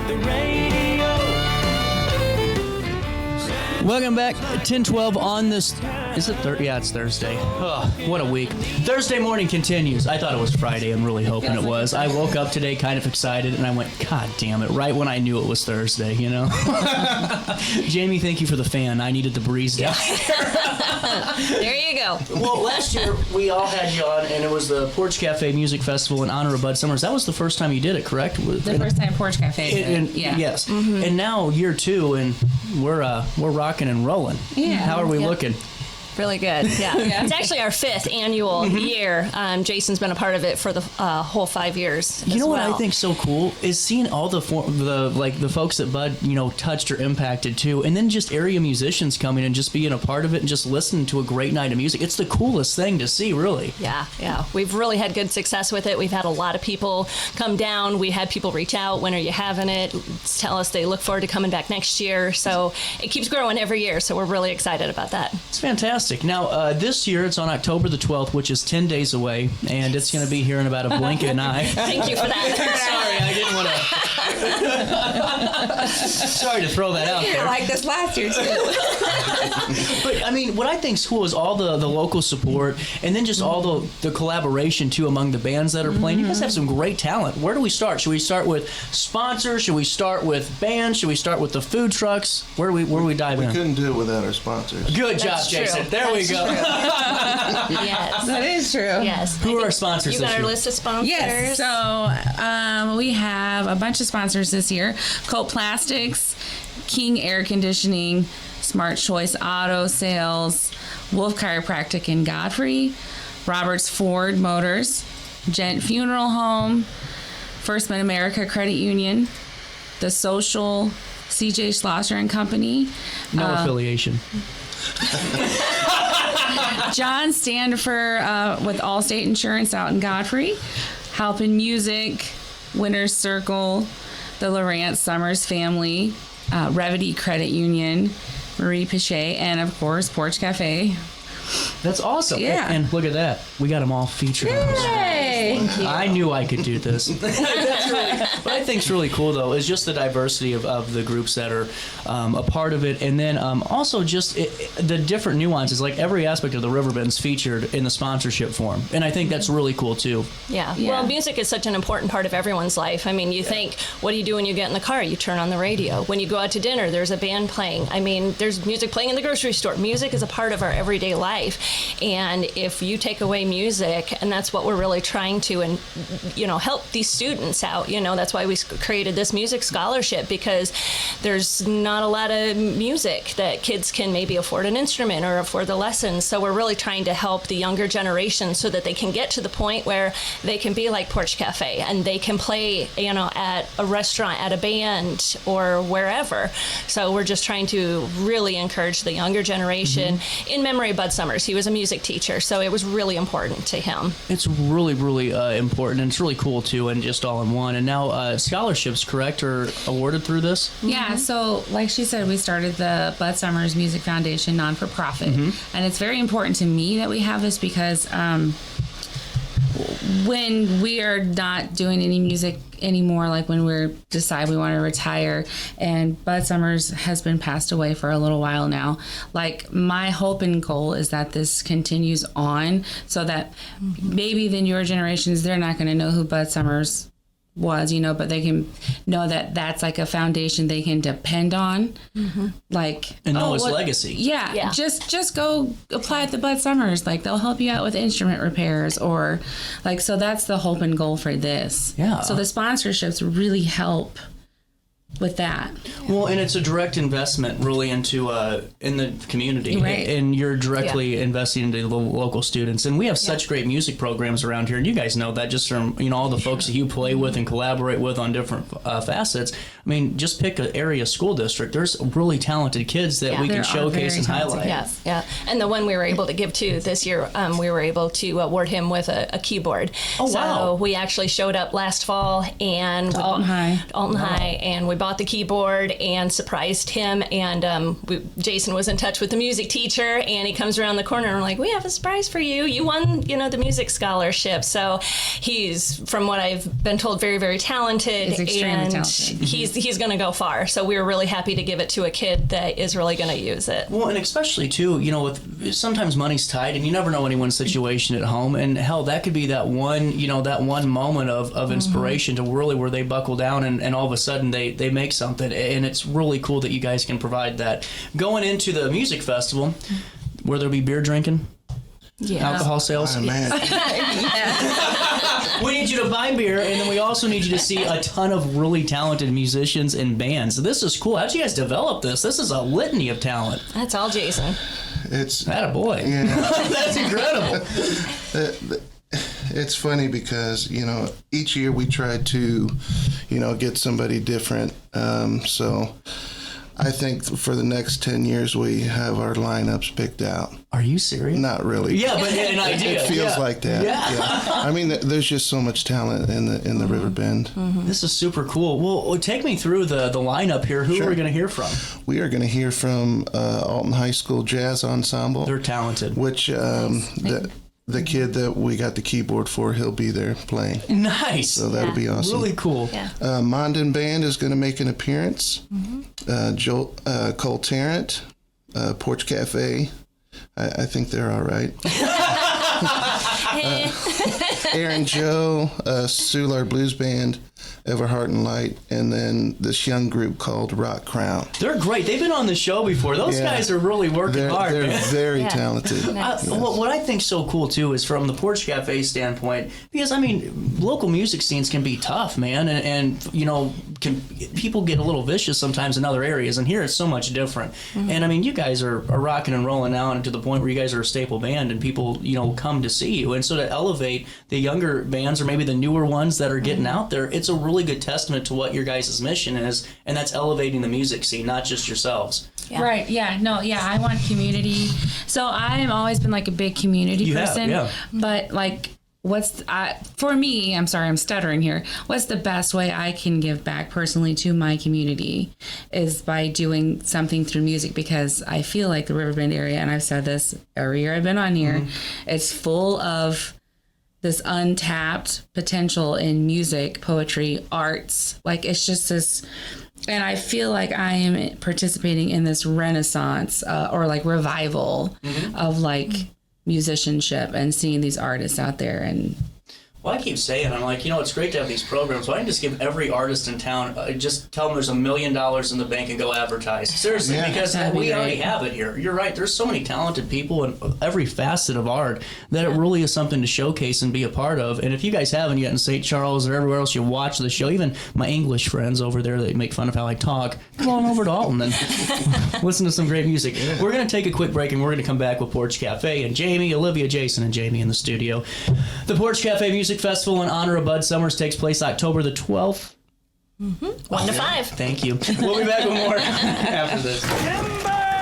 the radio. Welcome back. 10:12 on this. Is it Thursday? Yeah, it's Thursday. Oh, what a week. Thursday morning continues. I thought it was Friday. I'm really hoping it was. I woke up today kind of excited, and I went, God damn it, right when I knew it was Thursday, you know? Jamie, thank you for the fan. I needed the breeze down here. There you go. Well, last year we all had you on, and it was the Porch Cafe Music Festival in honor of Bud Summers. That was the first time you did it, correct? The first time Porch Cafe did. Yeah. Yes. Mm-hmm. And now year two, and we're rocking and rolling. Yeah. How are we looking? Really good. Yeah. It's actually our 5th annual year. Jason's been a part of it for the whole 5 years. You know what I think's so cool is seeing all the folks that Bud touched or impacted too, and then just area musicians coming and just being a part of it and just listening to a great night of music. It's the coolest thing to see, really. Yeah. We've really had good success with it. We've had a lot of people come down. We had people reach out. When are you having it? Tell us they look forward to coming back next year. So it keeps growing every year. So we're really excited about that. It's fantastic. Now, this year it's on October the 12th, which is 10 days away, and it's going to be here in about a blink of an eye. Thank you for that. Sorry, I didn't want to... Sorry to throw that out there. Like this last year, too. But, I mean, what I think's cool is all the local support, and then just all the collaboration, too, among the bands that are playing. You guys have some great talent. Where do we start? Should we start with sponsors? Should we start with bands? Should we start with the food trucks? Where do we dive in? We couldn't do it without our sponsors. Good job, Jason. There we go. Yes. That is true. Yes. Who are our sponsors You this got our year? list of sponsors? Yes. So we have a bunch of sponsors this year. Colt Plastics, King Air Conditioning, Smart Choice Auto Sales, Wolf Chiropractic in Godfrey, Roberts Ford Motors, Gent Funeral Home, First Mid-America Credit Union, The Social, CJ Schlosser and Company. No affiliation. John Standifer with Allstate Insurance out in Godfrey, Halpin Music, Winner's Circle, the Lawrence Summers family, Revity Credit Union, Marie Pichet, and of course Porch Cafe. That's awesome. Yeah. And look at that. We got them all featured. Yay! I knew I could do this. What I think's really cool, though, is just the diversity of the groups that are a part of it. And then also just the different nuances. Like every aspect of the Riverbend's featured in the sponsorship form. And I think that's really cool, too. Yeah. Well, music is such an important part of everyone's life. I mean, you think, what do you do when you get in the car? You turn on the radio. When you go out to dinner, there's a band playing. I mean, there's music playing in the grocery store. Music is a part of our everyday life. And if you take away music, and that's what we're really trying to, and help these students out. That's why we created this music scholarship, because there's not a lot of music that kids can maybe afford an instrument or afford the lessons. So we're really trying to help the younger generation so that they can get to the point where they can be like Porch Cafe and they can play, at a restaurant, at a band, or wherever. So we're just trying to really encourage the younger generation in memory of Bud Summers. He was a music teacher, so it was really important to him. It's really, really important, and it's really cool, too, and just all in one. And now scholarships, correct, are awarded through this? Yeah, so like she said, we started the Bud Summers Music Foundation non-for-profit. And it's very important to me that we have this because when we are not doing any music anymore, like when we decide we want to retire, and Bud Summers has been passed away for a little while now, like my hope and goal is that this continues on so that maybe the newer generations, they're not going to know who Bud Summers was, but they can know that that's like a foundation they can depend on, like and know his legacy. Yeah. Just go apply at the Bud Summers. Like they'll help you out with instrument repairs or like. So that's the hope and goal for this. Yeah. So the sponsorships really help with that. Well, and it's a direct investment really into in the community, right? And you're directly investing into the local students. And we have such great music programs around here, and you guys know that just from all the folks that you play with and collaborate with on different facets. I mean, just pick an area school district. There's really talented kids that we can showcase and highlight. Yes, yeah. And the one we were able to give to this year, we were able to award him with a keyboard. Oh, wow. So we actually showed up last fall and Alton High, and we bought the keyboard and surprised him. And Jason was in touch with the music teacher, and he comes around the corner and we're like, we have a surprise for you. You won, the music scholarship. So he's, from what I've been told, very, very talented. He's extremely talented. He's going to go far. So we were really happy to give it to a kid that is really going to use it. Well, and especially too, with sometimes money's tight, and you never know anyone's situation at home. And hell, that could be that one moment of inspiration to really where they buckle down and all of a sudden they make something. And it's really cool that you guys can provide that. Going into the music festival, where there'll be beer drinking, alcohol sales. Oh, man. We need you to buy beer, and then we also need you to see a ton of really talented musicians and bands. So this is cool. How'd you guys develop this? This is a litany of talent. That's all Jason. It's attaboy. Yeah. That's incredible. It's funny because, each year we try to, get somebody different. So I think for the next 10 years we have our lineups picked out. Are you serious? Not really. Yeah, but an idea. It feels like that. Yeah. I mean, there's just so much talent in the Riverbend. Mm-hmm. This is super cool. Well, take me through the lineup here. Who are we going to hear from? We are going to hear from Alton High School Jazz Ensemble. They're talented. Which the kid that we got the keyboard for, he'll be there playing. Nice. So that'll be awesome. Really cool. Yeah. Mondin Band is going to make an appearance. Mm-hmm. Cole Tarrant, Porch Cafe. I think they're all right. Aaron Joe, Solar Blues Band, Everheart and Light, and then this young group called Rock Crown. They're great. They've been on the show before. Those guys are really working hard. They're man. very talented. Nice. What I think's so cool too is from the Porch Cafe standpoint, because local music scenes can be tough, man, and people get a little vicious sometimes in other areas, and here it's so much different. Mm-hmm. And you guys are rocking and rolling now, and to the point where you guys are a staple band, and people come to see you, and so to elevate the younger bands or maybe the newer ones that are getting out there, it's a really good testament to what your guys' mission is, and that's elevating the music scene, not just yourselves. Yeah. Right. Yeah. No. Yeah. I want community. So I've always been like a big community person. Yeah. But for me, I'm sorry, I'm stuttering here. What's the best way I can give back personally to my community is by doing something through music, because I feel like the Riverbend area, and I've said this every year I've been on here, it's full of this untapped potential in music, poetry, arts. Like, it's just this, and I feel like I am participating in this renaissance or like revival of like musicianship and seeing these artists out there. And well, I keep saying, I'm like, it's great to have these programs. Why don't you just give every artist in town, just tell them there's $1 million in the bank and go advertise? Seriously, because we already have it here. You're right. There's so many talented people in every facet of art that it really is something to showcase and be a part of. And if you guys haven't yet in St. Charles or everywhere else you watch the show, even my English friends over there that make fun of how I talk, come on over to Alton and listen to some great music. Yeah. We're going to take a quick break, and we're going to come back with Porch Cafe and Jamie, Alivia, Jason, and Jamie in the studio. The Porch Cafe Music Festival in honor of Bud Summers takes place October the 12th. 1 to 5. Thank you. We'll be back with more after this.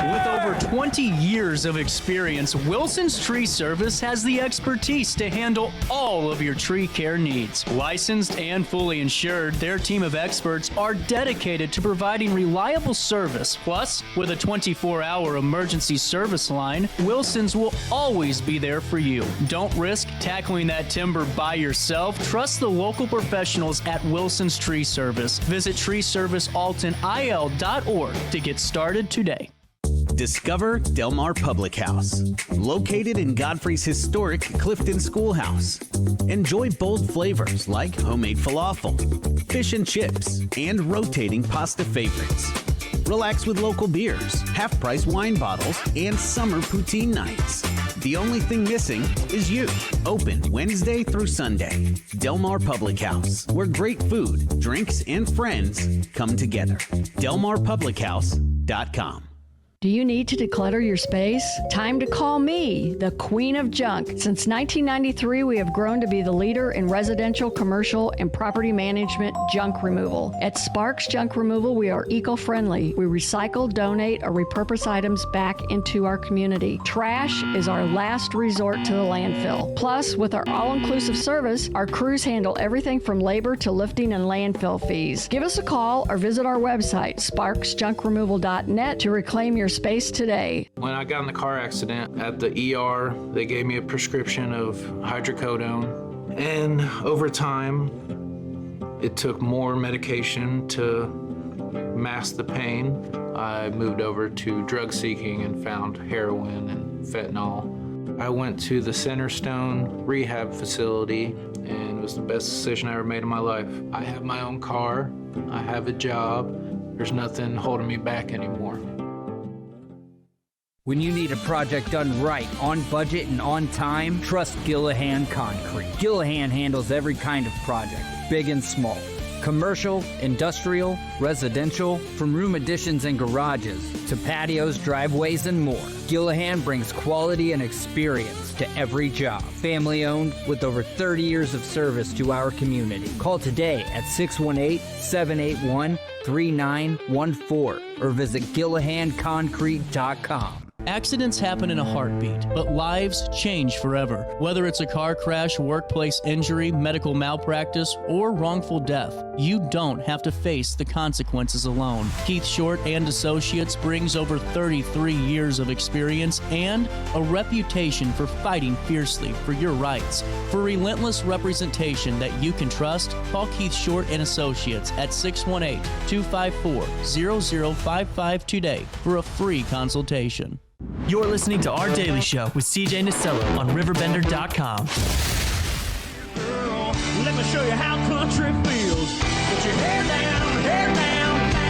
With over 20 years of experience, Wilson's Tree Service has the expertise to handle all of your tree care needs. Licensed and fully insured, their team of experts are dedicated to providing reliable service. Plus, with a 24-hour emergency service line, Wilson's will always be there for you. Don't risk tackling that timber by yourself. Trust the local professionals at Wilson's Tree Service. Visit treeservicealtonil.org to get started today. Discover Del Mar Public House, located in Godfrey's historic Clifton Schoolhouse. Enjoy bold flavors like homemade falafel, fish and chips, and rotating pasta favorites. Relax with local beers, half-price wine bottles, and summer poutine nights. The only thing missing is you. Open Wednesday through Sunday. Del Mar Public House, where great food, drinks, and friends come together. DelmarPublicHouse.com. Do you need to declutter your space? Time to call me, the Queen of Junk. Since 1993, we have grown to be the leader in residential, commercial, and property management junk removal. At Sparks Junk Removal, we are eco-friendly. We recycle, donate, or repurpose items back into our community. Trash is our last resort to the landfill. Plus, with our all-inclusive service, our crews handle everything from labor to lifting and landfill fees. Give us a call or visit our website, sparksjunkremoval.net, to reclaim your space today. When I got in the car accident at the ER, they gave me a prescription of hydrocodone. And over time, it took more medication to mask the pain. I moved over to drug seeking and found heroin and fentanyl. I went to the Centerstone rehab facility, and it was the best decision I ever made in my life. I have my own car, I have a job, there's nothing holding me back anymore. When you need a project done right, on budget and on time, trust Gillahan Concrete. Gillahan handles every kind of project, big and small. Commercial, industrial, residential, from room additions and garages to patios, driveways, and more. Gillahan brings quality and experience to every job. Family owned with over 30 years of service to our community. Call today at 618-781-3914 or visit GillahanConcrete.com. Accidents happen in a heartbeat, but lives change forever. Whether it's a car crash, workplace injury, medical malpractice, or wrongful death, you don't have to face the consequences alone. Keith Short and Associates brings over 33 years of experience and a reputation for fighting fiercely for your rights. For relentless representation that you can trust, call Keith Short and Associates at 618-254-0055 today for a free consultation. You're listening to Our Daily Show with CJ Nasello on RiverBender.com. Girl, let me show you how country feels. Put your hair down,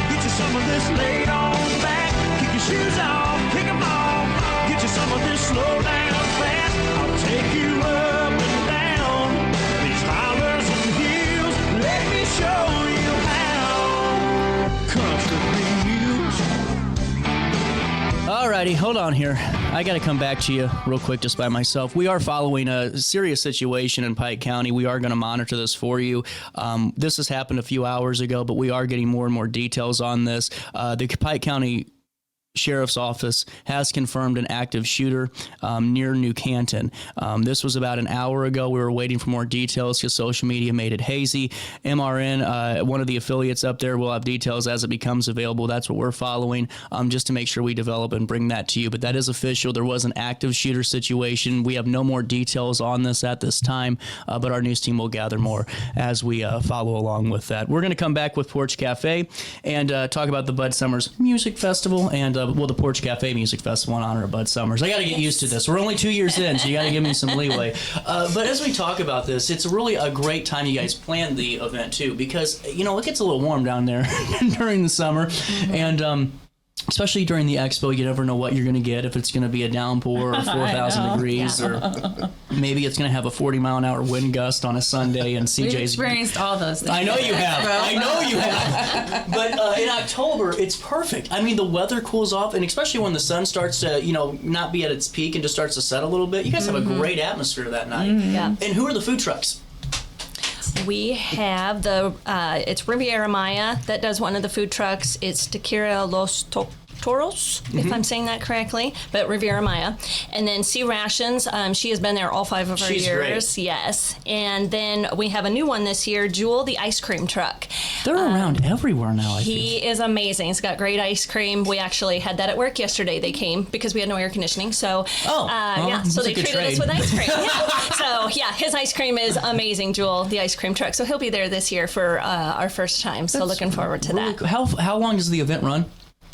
get you some of this laid on back. Kick your shoes off, kick them off. Get you some of this slow down fast. I'll take you up and down these hollers and hills. Let me show you how country feels. Alrighty, hold on here. I got to come back to you real quick just by myself. We are following a serious situation in Pike County. We are going to monitor this for you. This has happened a few hours ago, but we are getting more and more details on this. The Pike County Sheriff's Office has confirmed an active shooter near New Canton. This was about an hour ago. We were waiting for more details because social media made it hazy. MRN, one of the affiliates up there, will have details as it becomes available. That's what we're following just to make sure we develop and bring that to you. But that is official. There was an active shooter situation. We have no more details on this at this time, but our news team will gather more as we follow along with that. We're going to come back with Porch Cafe and talk about the Bud Summers Music Festival and the Porch Cafe Music Festival in honor of Bud Summers. I got to get used to this. We're only 2 years in, so you got to give me some leeway. But as we talk about this, it's really a great time you guys plan the event, too, because, it gets a little warm down there during the summer. And especially during the expo, you never know what you're going to get, if it's going to be a downpour or 4,000 degrees, or maybe it's going to have a 40-mile-an-hour wind gust on a Sunday, and CJ's... We've experienced all those things. I know you have. But in October, it's perfect. I mean, the weather cools off, and especially when the sun starts to, not be at its peak and just starts to set a little bit, you guys have a great atmosphere that night. Yeah. And who are the food trucks? We have it's Riviera Maya that does one of the food trucks. It's Tequila Los Toros, if I'm saying that correctly, but Riviera Maya. And then Sea Rations, she has been there all 5 of our She's years. Great. Yes. And then we have a new one this year, Jewel, the ice cream truck. They're around everywhere now, I think. He is amazing. He's got great ice cream. We actually had that at work yesterday. They came because we had no air conditioning. So, so they treated us with ice cream. So, his ice cream is amazing, Jewel, the ice cream truck. So he'll be there this year for our first time. So looking forward to that. Cool. How long does the event run?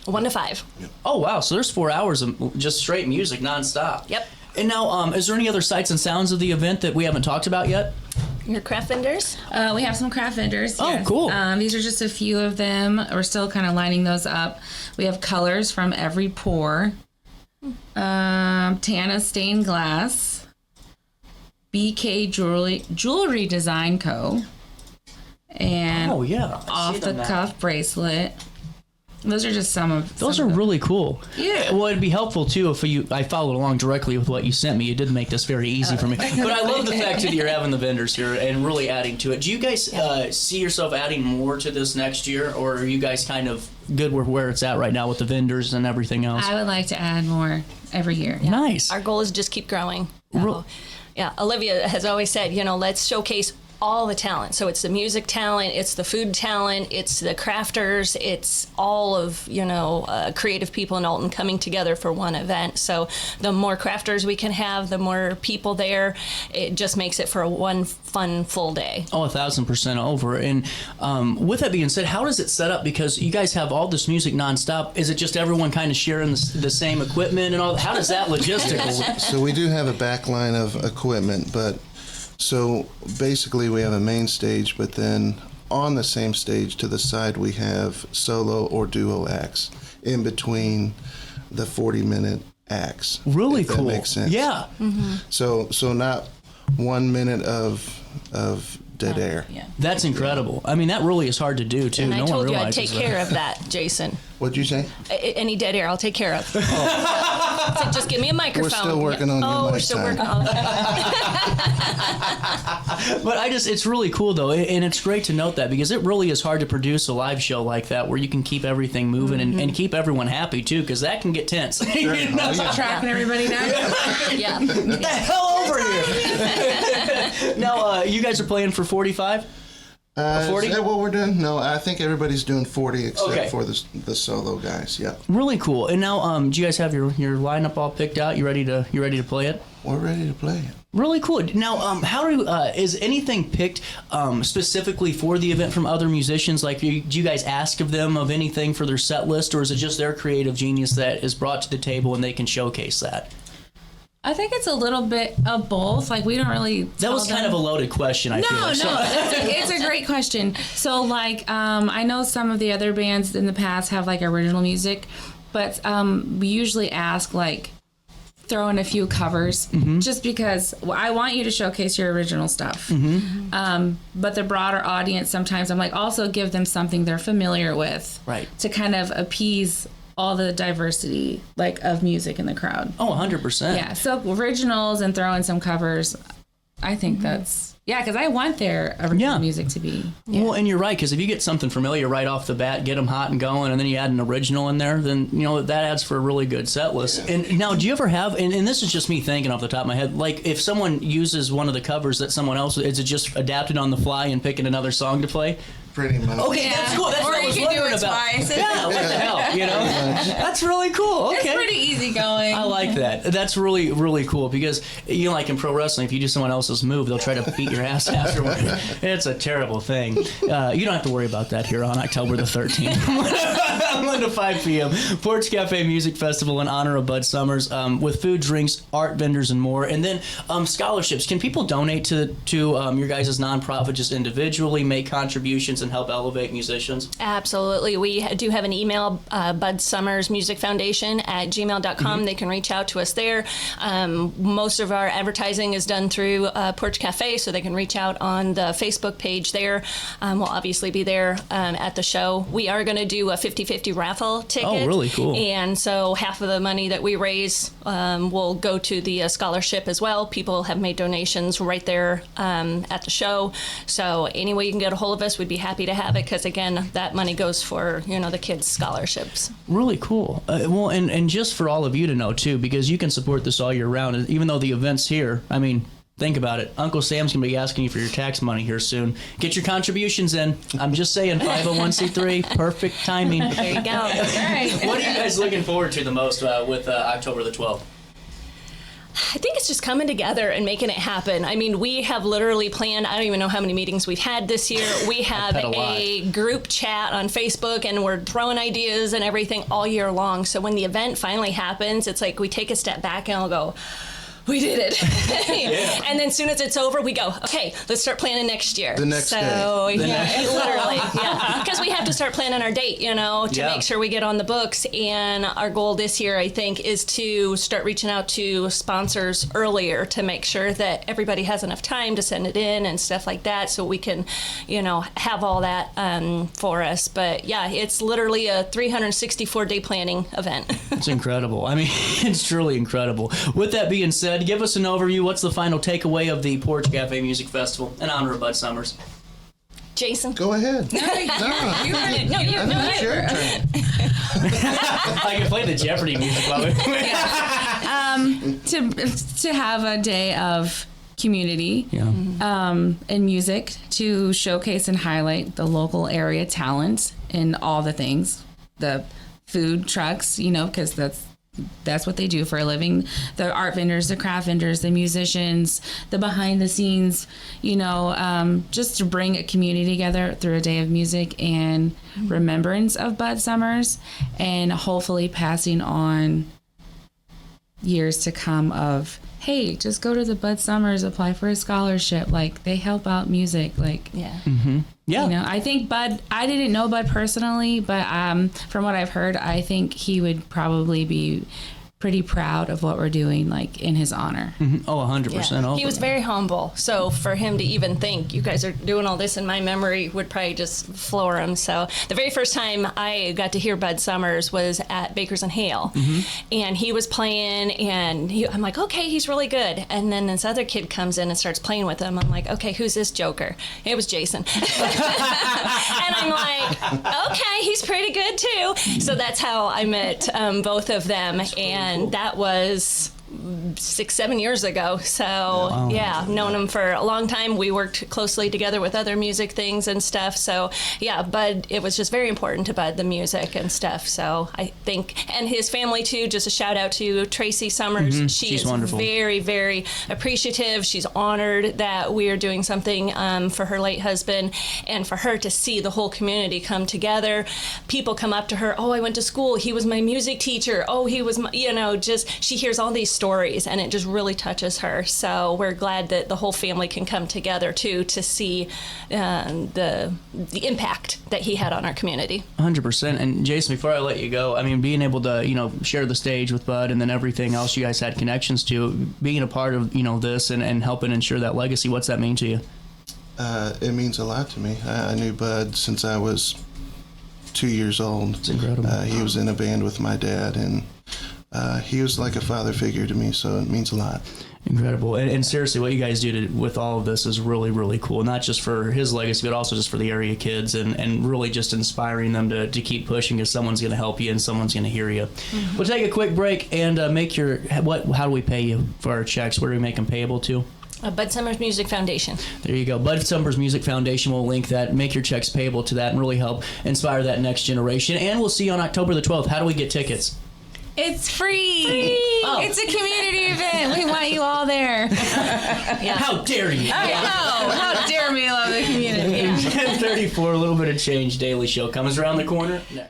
1 to 5. Oh, wow. So there's 4 hours of just straight music nonstop. Yep. And now, is there any other sights and sounds of the event that we haven't talked about yet? Your craft vendors? We have some craft vendors. Oh, yes. cool. These are just a few of them. We're still kind of lining those up. We have colors from every pour. Tana Stained Glass. BK Jewelry Design Co. And Off the Cuff Bracelet. Those are just some of Those are really cool. Yeah. Well, it'd be helpful too if I followed along directly with what you sent me. You did make this very easy for me. But I love the fact that you're having the vendors here and really adding to it. Do you guys see yourself adding more to this next year, or are you guys kind of good with where it's at right now with the vendors and everything else? I would like to add more every year. Yeah. Nice. Our goal is just keep growing. Yeah, Alivia has always said, let's showcase all the talent. So it's the music talent, it's the food talent, it's the crafters, it's all of, creative people in Alton coming together for one event. So the more crafters we can have, the more people there, it just makes it for one fun full day. Oh, 1,000% over. And with that being said, how does it set up? Because you guys have all this music nonstop. Is it just everyone kind of sharing the same equipment and all? How does that logistical? So we do have a back line of equipment, but so basically we have a main stage, but then on the same stage to the side we have solo or duo acts in between the 40-minute acts. Really cool. That makes sense. Yeah. Mm-hmm. So not 1 minute of dead air. Yeah. That's incredible. I mean, that really is hard to do too. And I No told one you I'd realizes take care of that, Jason. What'd you say? Any dead air, I'll take care of. So just give me a microphone. We're still working on your we're mic still time. working on But it's really cool though, and it's great to note that because it really is hard to produce a live show like that where you can keep everything moving and keep everyone happy too, because that can get tense. Sure. Tracking everybody down. Yeah. Get the hell over here! Now, you guys are playing for 45? 40? Is that what we're doing? No, I think everybody's doing 40 except for the solo guys. Yeah. Really cool. And now, do you guys have your lineup all picked out? You ready to play it? We're ready to play it. Really cool. Now, how is anything picked specifically for the event from other musicians? Like, do you guys ask of them of anything for their set list, or is it just their creative genius that is brought to the table and they can showcase that? I think it's a little bit of both. Like, we don't really. That was kind of a loaded question. I feel like. No, it's a great question. So, like, I know some of the other bands in the past have like original music, but we usually ask like throw in a few covers just because I want you to showcase your original stuff. But the broader audience, sometimes I'm like also give them something they're familiar with, right? To kind of appease all the diversity of music in the crowd. Oh, 100%. Yeah, so originals and throw in some covers. I think that's because I want their original music to be. Yeah. Well, and you're right, because if you get something familiar right off the bat, get them hot and going, and then you add an original in there, then that adds for a really good set list. Yeah. And now, do you ever have? And this is just me thinking off the top of my head. Like, if someone uses one of the covers that someone else, is it just adapted on the fly and picking another song to play? Pretty much. Okay, that's cool. That's what I was wondering about. Twice. Yeah, what the hell, That's really cool. Okay. It's pretty easy going. I like that. That's really, really cool because, like in pro wrestling, if you do someone else's move, they'll try to beat your ass afterward. It's a terrible thing. You don't have to worry about that here on October the 13th. 1 to 5 p.m. Porch Cafe Music Festival in honor of Bud Summers with food, drinks, art vendors, and more. And then scholarships. Can people donate to your guys' nonprofit just individually, make contributions, and help elevate musicians? Absolutely. We do have an email, Bud Summers Music Foundation at gmail.com. They can reach out to us there. Most of our advertising is done through Porch Cafe, so they can reach out on the Facebook page there. We'll obviously be there at the show. We are going to do a 50-50 raffle ticket. Oh, really cool. And so half of the money that we raise will go to the scholarship as well. People have made donations right there at the show. So any way you can get a hold of us, we'd be happy to have it, because again, that money goes for the kids' scholarships. Really cool. Well, and just for all of you to know too, because you can support this all year round, even though the event's here. I mean, think about it. Uncle Sam's gonna be asking you for your tax money here soon. Get your contributions in. I'm just saying, 501c3, perfect timing. There you go. All right. What are you guys looking forward to the most with October the 12th? I think it's just coming together and making it happen. I mean, we have literally planned, I don't even know how many meetings we've had this year. We have a group chat on Facebook, and we're throwing ideas and everything all year long. So when the event finally happens, it's like we take a step back and we'll go, we did it. And then as soon as it's over, we go, okay, let's start planning next year. The next day. Literally, because we have to start planning our date, to make sure we get on the books. And our goal this year, I think, is to start reaching out to sponsors earlier to make sure that everybody has enough time to send it in and stuff like that, so we can, have all that for us. But yeah, it's literally a 364-day planning event. It's incredible. I mean, it's truly incredible. With that being said, give us an overview. What's the final takeaway of the Porch Cafe Music Festival in honor of Bud Summers? Jason? Go ahead. No, you. Your turn. I can play the Jeopardy music while To have a day of community and music to showcase and highlight the local area talent in all the things, the food trucks, because that's what they do for a living. The art vendors, the craft vendors, the musicians, the behind the scenes, just to bring a community together through a day of music and remembrance of Bud Summers, and hopefully passing on years to come of, hey, just go to the Bud Summers, apply for a scholarship. Like, they help out music. Like, Yeah. I think Bud, I didn't know Bud personally, but from what I've heard, I think he would probably be pretty proud of what we're doing, like, in his honor. Oh, 100%. He was very humble. So for him to even think you guys are doing all this in my memory would probably just floor him. So the very first time I got to hear Bud Summers was at Bakers and Hale. And he was playing, and I'm like, okay, he's really good. And then this other kid comes in and starts playing with him. I'm like, okay, who's this joker? It was Jason. And I'm like, okay, he's pretty good too. So that's how I met both of them. And that was 6-7 years ago. So known him for a long time. We worked closely together with other music things and stuff. So Bud, it was just very important to Bud, the music and stuff. So I think, and his family too, just a shout out to Tracy Summers. She's wonderful. Very, very appreciative. She's honored that we are doing something for her late husband, and for her to see the whole community come together. People come up to her, oh, I went to school, he was my music teacher, oh, he was my, she hears all these stories, and it just really touches her. So we're glad that the whole family can come together too to see the impact that he had on our community. 100%. And Jason, before I let you go, I mean, being able to share the stage with Bud, and then everything else you guys had connections to, being a part of this and helping ensure that legacy, what's that mean to you? It means a lot to me. I knew Bud since I was 2 years old. It's incredible. He was in a band with my dad, and he was like a father figure to me, so it means a lot. Incredible. And seriously, what you guys do with all of this is really, really cool. Not just for his legacy, but also just for the area kids, and really just inspiring them to keep pushing, because someone's going to help you and someone's going to hear you. We'll take a quick break and make how do we pay you for our checks? Where do we make them payable to? Bud Summers Music Foundation. There you go. Bud Summers Music Foundation will link that, make your checks payable to that, and really help inspire that next generation. And we'll see you on October the 12th. How do we get tickets? It's free. Oh. It's a community event. We want you all there. How dare you? I know. How dare we love the community? 10:34, a little bit of change. Daily Show comes around the corner next.